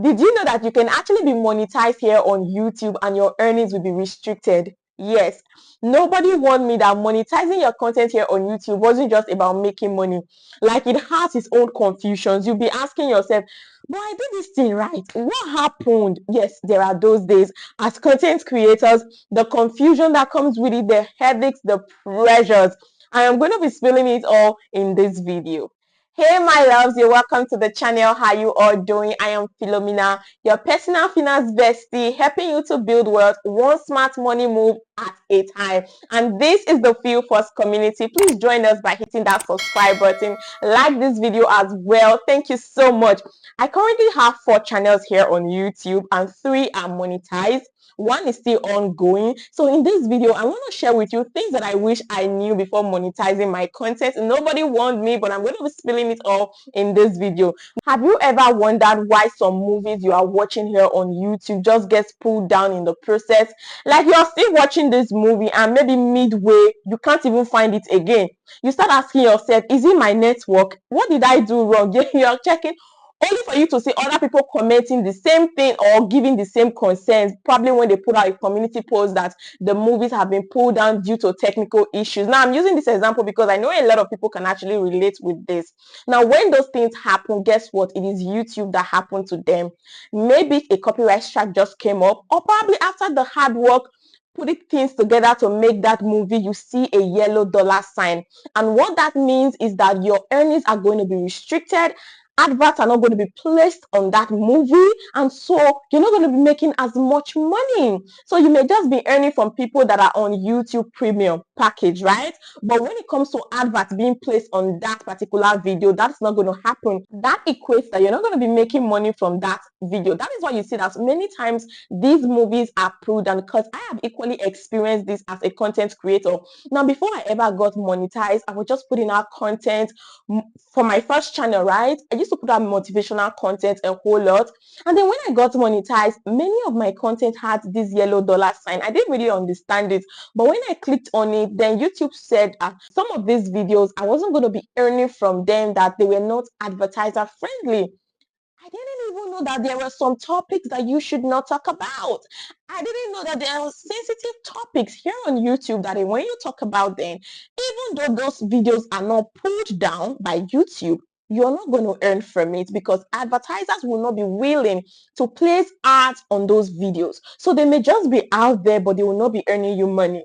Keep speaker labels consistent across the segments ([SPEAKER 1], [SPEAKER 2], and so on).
[SPEAKER 1] Did you know that you can actually be monetized here on YouTube and your earnings will be restricted? Yes. Nobody warned me that monetizing your content here on YouTube wasn't just about making money. Like, it has its own confusions. You'll be asking yourself, but I did this thing right. What happened? Yes, there are those days as content creators, the confusion that comes with it, the headaches, the pressures. I am going to be spilling it all in this video. Hey my loves, you're welcome to the channel. How you all doing? I am Philomena, your personal finance bestie, helping you to build wealth one smart money move at a time. And this is the Philforce community. Please join us by hitting that subscribe button. Like this video as well. Thank you so much. I currently have 4 channels here on YouTube and 3 are monetized. One is still ongoing. So in this video, I want to share with you things that I wish I knew before monetizing my content. Nobody warned me, but I'm going to be spilling it all in this video. Have you ever wondered why some movies you are watching here on YouTube just gets pulled down in the process? Like, you're still watching this movie and maybe midway, you can't even find it again. You start asking yourself, is it my network? What did I do wrong? You're checking only for you to see other people commenting the same thing or giving the same concerns, probably when they put out a community post that the movies have been pulled down due to technical issues. Now, I'm using this example because I know a lot of people can actually relate with this. Now, when those things happen, guess what? It is YouTube that happened to them. Maybe a copyright strike just came up, or probably after the hard work, putting things together to make that movie, you see a yellow dollar sign. And what that means is that your earnings are going to be restricted. Adverts are not going to be placed on that movie, and so you're not going to be making as much money. So you may just be earning from people that are on YouTube premium package, right? But when it comes to adverts being placed on that particular video, that's not going to happen. That equates that you're not going to be making money from that video. That is why you see that many times these movies are pulled, and because I have equally experienced this as a content creator. Now, before I ever got monetized, I was just putting out content for my first channel, right? I used to put out motivational content a whole lot. And then when I got monetized, many of my content had this yellow dollar sign. I didn't really understand it. But when I clicked on it, then YouTube said some of these videos, I wasn't going to be earning from them, that they were not advertiser friendly. I didn't even know that there were some topics that you should not talk about. I didn't know that there are sensitive topics here on YouTube that when you talk about them, even though those videos are not pulled down by YouTube, you're not going to earn from it because advertisers will not be willing to place ads on those videos. So they may just be out there, but they will not be earning you money.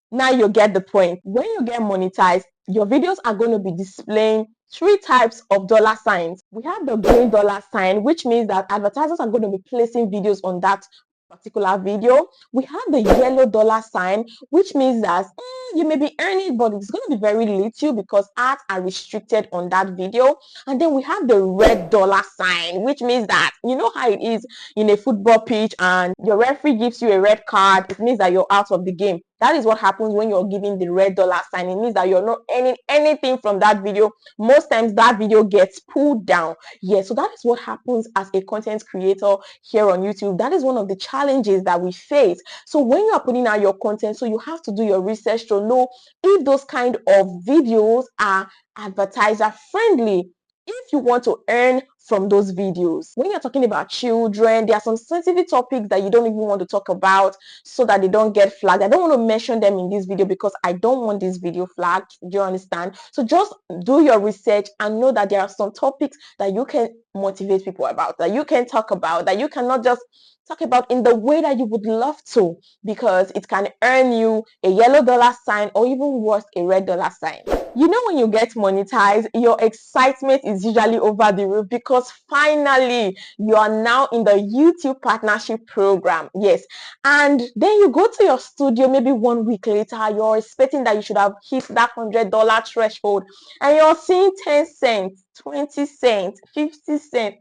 [SPEAKER 1] Now you get the point. When you get monetized, your videos are going to be displaying 3 types of dollar signs. We have the green dollar sign, which means that advertisers are going to be placing videos on that particular video. We have the yellow dollar sign, which means that you may be earning, but it's going to be very little because ads are restricted on that video. And then we have the red dollar sign, which means that, you know how it is in a football pitch and your referee gives you a red card, it means that you're out of the game. That is what happens when you're giving the red dollar sign. It means that you're not earning anything from that video. Most times that video gets pulled down. Yeah, so that is what happens as a content creator here on YouTube. That is one of the challenges that we face. So when you are putting out your content, so you have to do your research to know if those kind of videos are advertiser friendly, if you want to earn from those videos. When you're talking about children, there are some sensitive topics that you don't even want to talk about so that they don't get flagged. I don't want to mention them in this video because I don't want this video flagged. Do you understand? So just do your research and know that there are some topics that you can motivate people about, that you can talk about, that you cannot just talk about in the way that you would love to, because it can earn you a yellow dollar sign or even worse, a red dollar sign. You know, when you get monetized, your excitement is usually over the roof because finally you are now in the YouTube partnership program. Yes. And then you go to your studio maybe 1 week later, you're expecting that you should have hit that $100 threshold, and you're seeing 10 cents, 20 cents, 50 cents,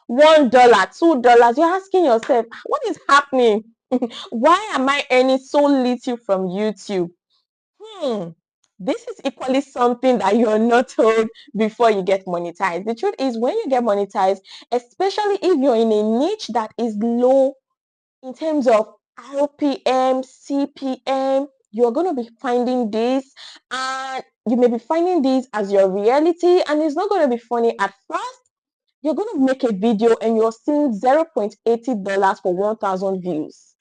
[SPEAKER 1] $1, $2. You're asking yourself, what is happening? Why am I earning so little from YouTube? This is equally something that you're not told before you get monetized. The truth is, when you get monetized, especially if you're in a niche that is low in terms of RPM, CPM, you're going to be finding this, and you may be finding this as your reality, and it's not going to be funny at first. You're going to make a video and you're seeing $0.80 for 1,000 views.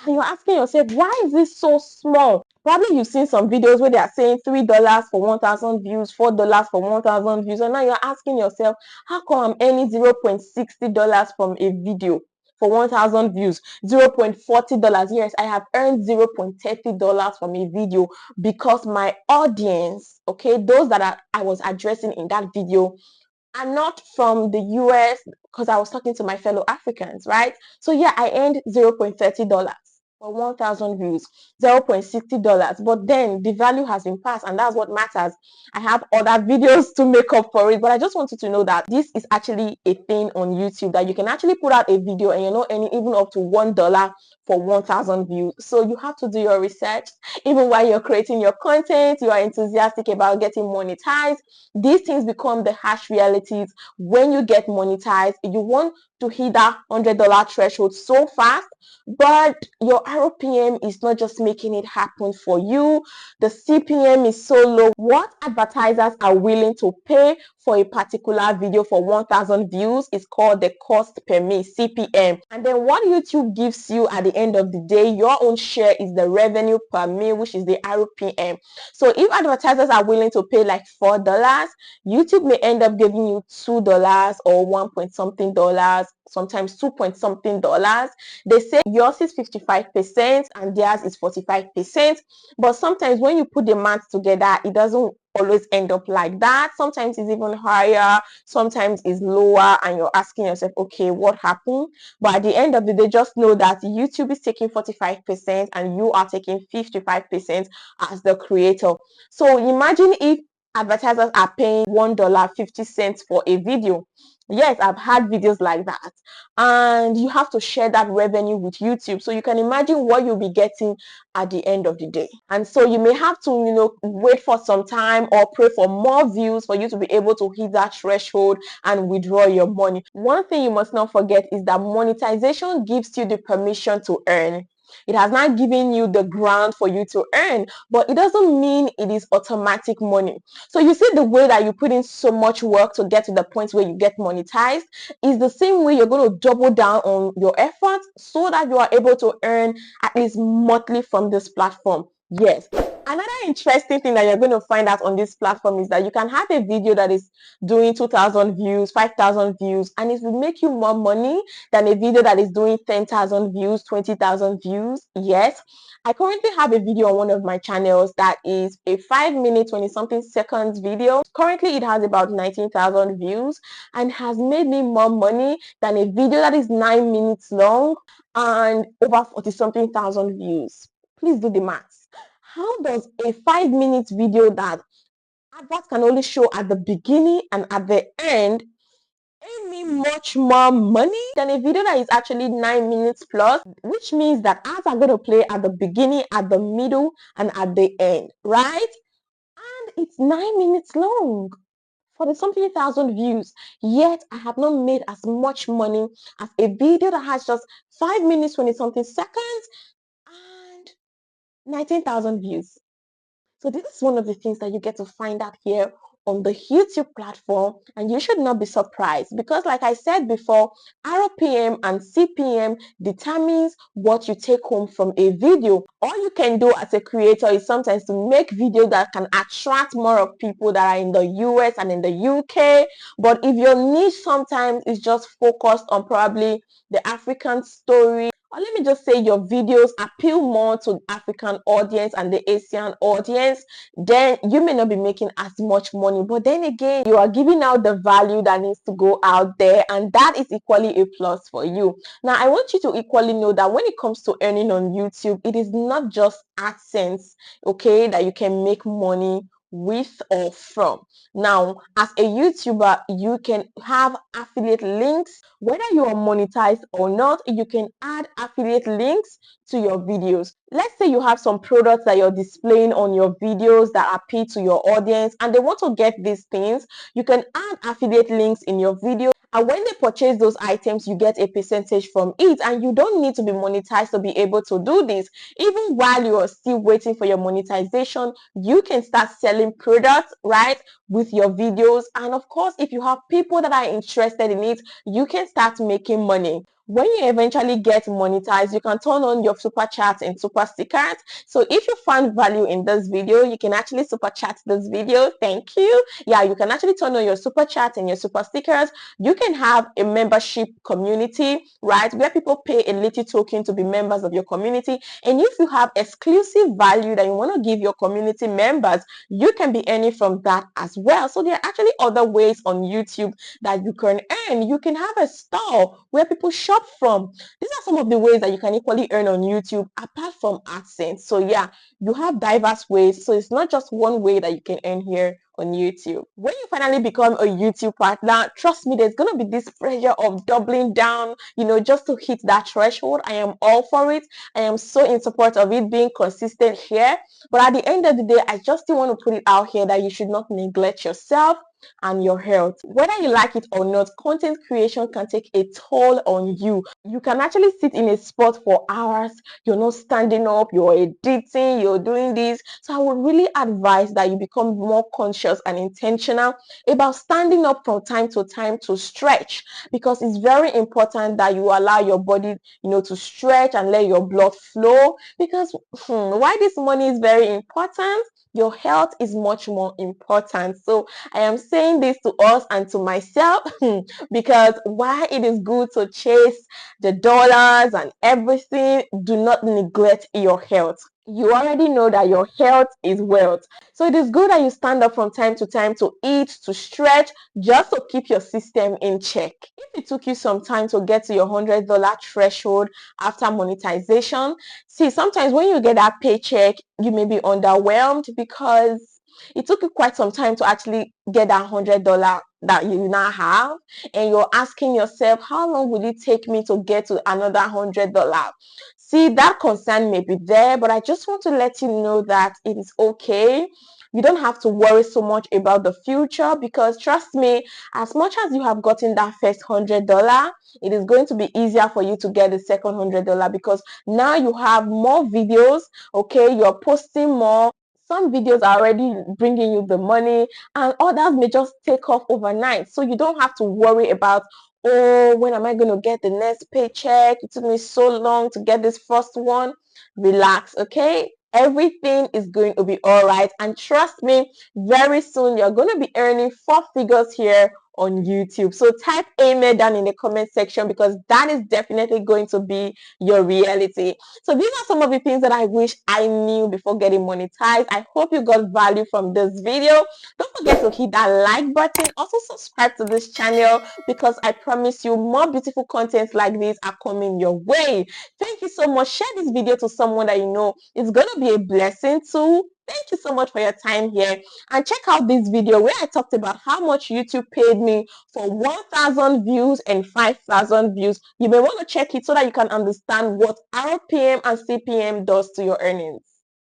[SPEAKER 1] And you're asking yourself, why is this so small? Probably you've seen some videos where they are saying $3 for 1,000 views, $4 for 1,000 views. And now you're asking yourself, how come I'm earning $0.60 from a video for 1,000 views? $0.40. Yes, I have earned $0.30 from a video because my audience, okay, those that I was addressing in that video, are not from the US, because I was talking to my fellow Africans, right? So yeah, I earned $0.30 for 1,000 views, $0.60. But then the value has been passed, and that's what matters. I have other videos to make up for it, but I just wanted to know that this is actually a thing on YouTube, that you can actually put out a video and you're not earning even up to $1 for 1,000 views. So you have to do your research. Even while you're creating your content, you are enthusiastic about getting monetized. These things become the harsh realities when you get monetized. You want to hit that $100 threshold so fast, but your RPM is not just making it happen for you. The CPM is so low. What advertisers are willing to pay for a particular video for 1,000 views is called the cost per minute, CPM. And then what YouTube gives you at the end of the day, your own share, is the revenue per minute, which is the RPM. So if advertisers are willing to pay like $4, YouTube may end up giving you $2 or 1 point something dollars, sometimes 2 point something dollars. They say yours is 55% and theirs is 45%. But sometimes when you put the math together, it doesn't always end up like that. Sometimes it's even higher, sometimes it's lower, and you're asking yourself, okay, what happened? But at the end of the day, just know that YouTube is taking 45% and you are taking 55% as the creator. So imagine if advertisers are paying $1.50 for a video. Yes, I've had videos like that, and you have to share that revenue with YouTube. So you can imagine what you'll be getting at the end of the day. And so you may have to, wait for some time or pray for more views for you to be able to hit that threshold and withdraw your money. One thing you must not forget is that monetization gives you the permission to earn. It has not given you the ground for you to earn, but it doesn't mean it is automatic money. So you see, the way that you put in so much work to get to the point where you get monetized is the same way you're going to double down on your efforts so that you are able to earn at least monthly from this platform. Yes. Another interesting thing that you're going to find out on this platform is that you can have a video that is doing 2,000 views, 5,000 views, and it will make you more money than a video that is doing 10,000 views, 20,000 views. Yes. I currently have a video on one of my channels that is a 5-minute, 20-something seconds video. Currently, it has about 19,000 views and has made me more money than a video that is 9 minutes long and over 40-something thousand views. Please do the maths. How does a 5-minute video that adverts can only show at the beginning and at the end earn me much more money than a video that is actually 9 minutes plus, which means that ads are going to play at the beginning, at the middle, and at the end, right? And it's 9 minutes long for the something thousand views, yet I have not made as much money as a video that has just 5 minutes, 20 something seconds and 19,000 views. So this is one of the things that you get to find out here on the YouTube platform, and you should not be surprised because, like I said before, RPM and CPM determines what you take home from a video. All you can do as a creator is sometimes to make videos that can attract more of people that are in the US and in the UK. But if your niche sometimes is just focused on probably the African story, or let me just say your videos appeal more to the African audience and the Asian audience, then you may not be making as much money. But then again, you are giving out the value that needs to go out there, and that is equally a plus for you. Now, I want you to equally know that when it comes to earning on YouTube, it is not just AdSense, okay, that you can make money with or from. Now, as a YouTuber, you can have affiliate links. Whether you are monetized or not, you can add affiliate links to your videos. Let's say you have some products that you're displaying on your videos that appeal to your audience and they want to get these things. You can add affiliate links in your video, And when they purchase those items, you get a percentage from it, and you don't need to be monetized to be able to do this. Even while you are still waiting for your monetization, you can start selling products, right, with your videos. And of course, if you have people that are interested in it, you can start making money. When you eventually get monetized, you can turn on your super chats and super stickers. So if you found value in this video, you can actually super chat this video. Thank you. Yeah, you can actually turn on your super chats and your super stickers. You can have a membership community, right, where people pay a little token to be members of your community. And if you have exclusive value that you want to give your community members, you can be earning from that as well. So there are actually other ways on YouTube that you can earn. You can have a store where people shop from. These are some of the ways that you can equally earn on YouTube apart from AdSense. So yeah, you have diverse ways. So it's not just one way that you can earn here on YouTube. When you finally become a YouTube partner, trust me, there's going to be this pressure of doubling down, just to hit that threshold. I am all for it. I am so in support of it being consistent here. But at the end of the day, I just still want to put it out here that you should not neglect yourself and your health. Whether you like it or not, content creation can take a toll on you. You can actually sit in a spot for hours. You're not standing up, you're editing, you're doing this. So I would really advise that you become more conscious and intentional about standing up from time to time to stretch, because it's very important that you allow your body, to stretch and let your blood flow. Because why this money is very important, your health is much more important. So I am saying this to us and to myself because while it is good to chase the dollars and everything, do not neglect your health. You already know that your health is wealth. So it is good that you stand up from time to time to eat, to stretch, just to keep your system in check. If it took you some time to get to your $100 threshold after monetization, see, sometimes when you get that paycheck, you may be underwhelmed because it took you quite some time to actually get that $100 that you now have, and you're asking yourself, how long will it take me to get to another $100? See, that concern may be there, but I just want to let you know that it is okay. You don't have to worry so much about the future, because trust me, as much as you have gotten that first $100, it is going to be easier for you to get the second $100, because now you have more videos. Okay, you're posting more. Some videos are already bringing you the money, and others may just take off overnight. So you don't have to worry about, oh, when am I going to get the next paycheck? It took me so long to get this first one. Relax, okay? Everything is going to be all right. And trust me, very soon you're going to be earning 4 figures here on YouTube. So type amen down in the comment section, because that is definitely going to be your reality. So these are some of the things that I wish I knew before getting monetized. I hope you got value from this video. Don't forget to hit that like button. Also subscribe to this channel, because I promise you more beautiful contents like this are coming your way. Thank you so much. Share this video to someone that you know is going to be a blessing to. Thank you so much for your time here. And check out this video where I talked about how much YouTube paid me for 1,000 views and 5,000 views. You may want to check it so that you can understand what RPM and CPM does to your earnings.